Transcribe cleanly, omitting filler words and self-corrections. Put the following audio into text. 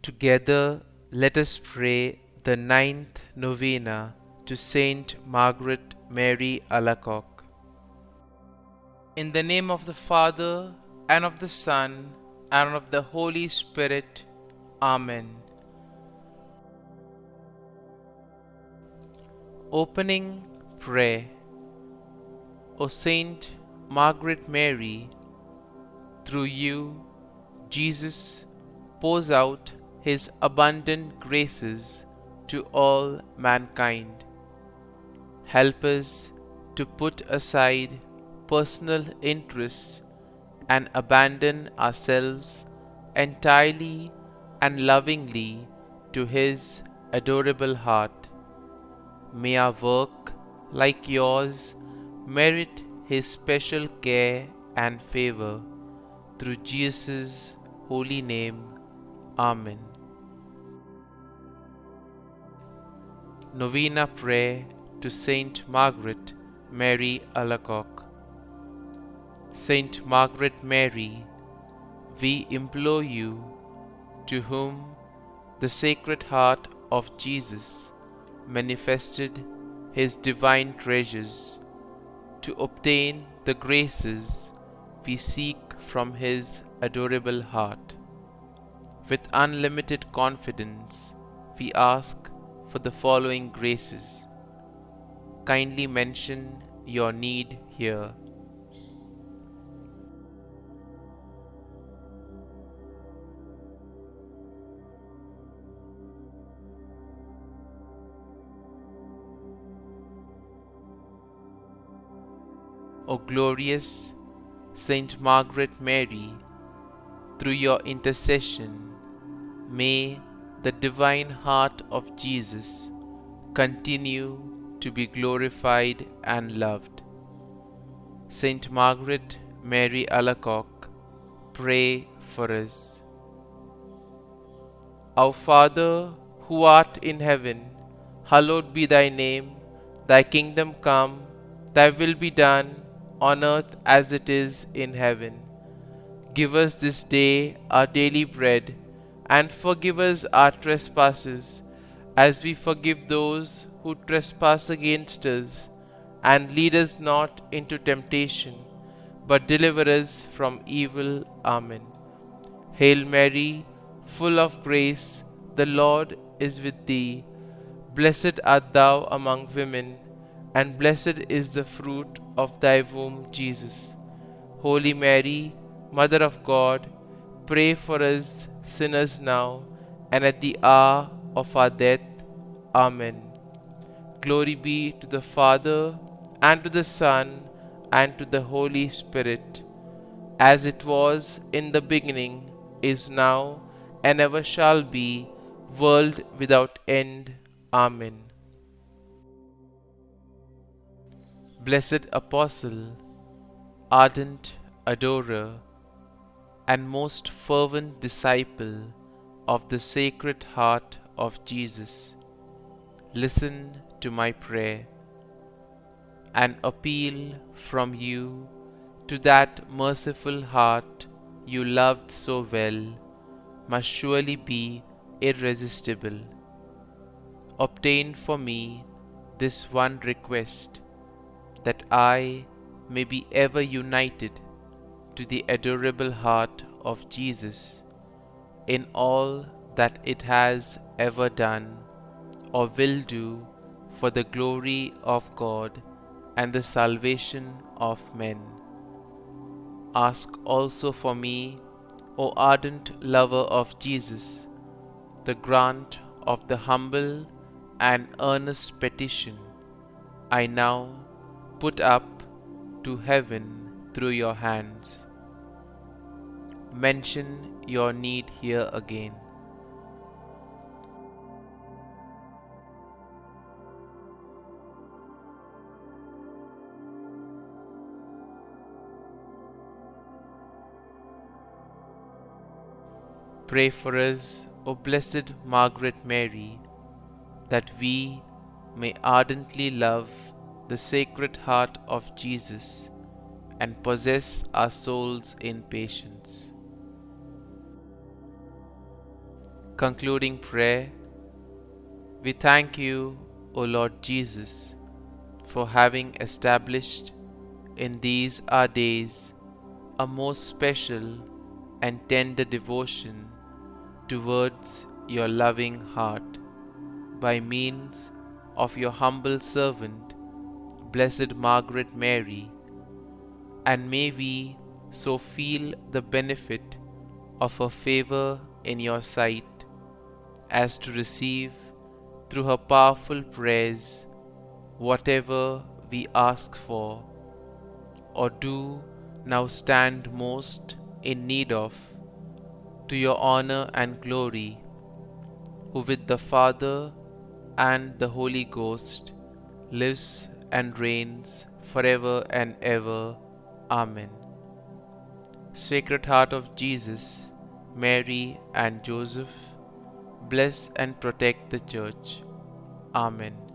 Together, let us pray the ninth novena to St Margaret Mary Alacoque. In the name of the Father, and of the Son, and of the Holy Spirit. Amen. Opening Prayer. O Saint Margaret Mary, through you, Jesus pours out his abundant graces to all mankind. Help us to put aside personal interests and abandon ourselves entirely and lovingly to his adorable heart. May our work, like yours, merit his special care and favor. Through Jesus' holy name. Amen. Novena Prayer to St Margaret Mary Alacoque. Saint Margaret Mary, we implore you, to whom the Sacred Heart of Jesus manifested his divine treasures, to obtain the graces we seek from his adorable heart. With unlimited confidence, we ask for the following graces. Kindly mention your need here. O glorious Saint Margaret Mary, through your intercession, may the divine heart of Jesus continue to be glorified and loved. Saint Margaret Mary Alacoque, pray for us. Our Father, who art in heaven, hallowed be thy name. Thy kingdom come, thy will be done, on earth as it is in heaven. Give us this day our daily bread, and forgive us our trespasses, as we forgive those who trespass against us. And lead us not into temptation, but deliver us from evil. Amen. Hail Mary, full of grace, the Lord is with thee. Blessed art thou among women, and blessed is the fruit of thy womb, Jesus. Holy Mary, Mother of God, pray for us sinners now and at the hour of our death. Amen. Glory be to the Father, and to the Son, and to the Holy Spirit, as it was in the beginning, is now, and ever shall be, world without end. Amen. Blessed Apostle, ardent adorer, and most fervent disciple of the Sacred Heart of Jesus, listen to my prayer. An appeal from you to that merciful heart you loved so well must surely be irresistible. Obtain for me this one request, that I may be ever united to the adorable heart of Jesus in all that it has ever done or will do for the glory of God and the salvation of men. Ask also for me, O ardent lover of Jesus, the grant of the humble and earnest petition I now put up to heaven through your hands. Mention your need here again. Pray for us, O Blessed Margaret Mary, that we may ardently love the Sacred Heart of Jesus and possess our souls in patience. Concluding prayer. We thank you, O Lord Jesus, for having established in these our days a most special and tender devotion towards your loving heart by means of your humble servant, Blessed Margaret Mary, and may we so feel the benefit of her favor in your sight as to receive through her powerful prayers whatever we ask for or do now stand most in need of, to your honor and glory, who with the Father and the Holy Ghost lives and reigns forever and ever. Amen. Sacred Heart of Jesus, Mary and Joseph, bless and protect the Church. Amen.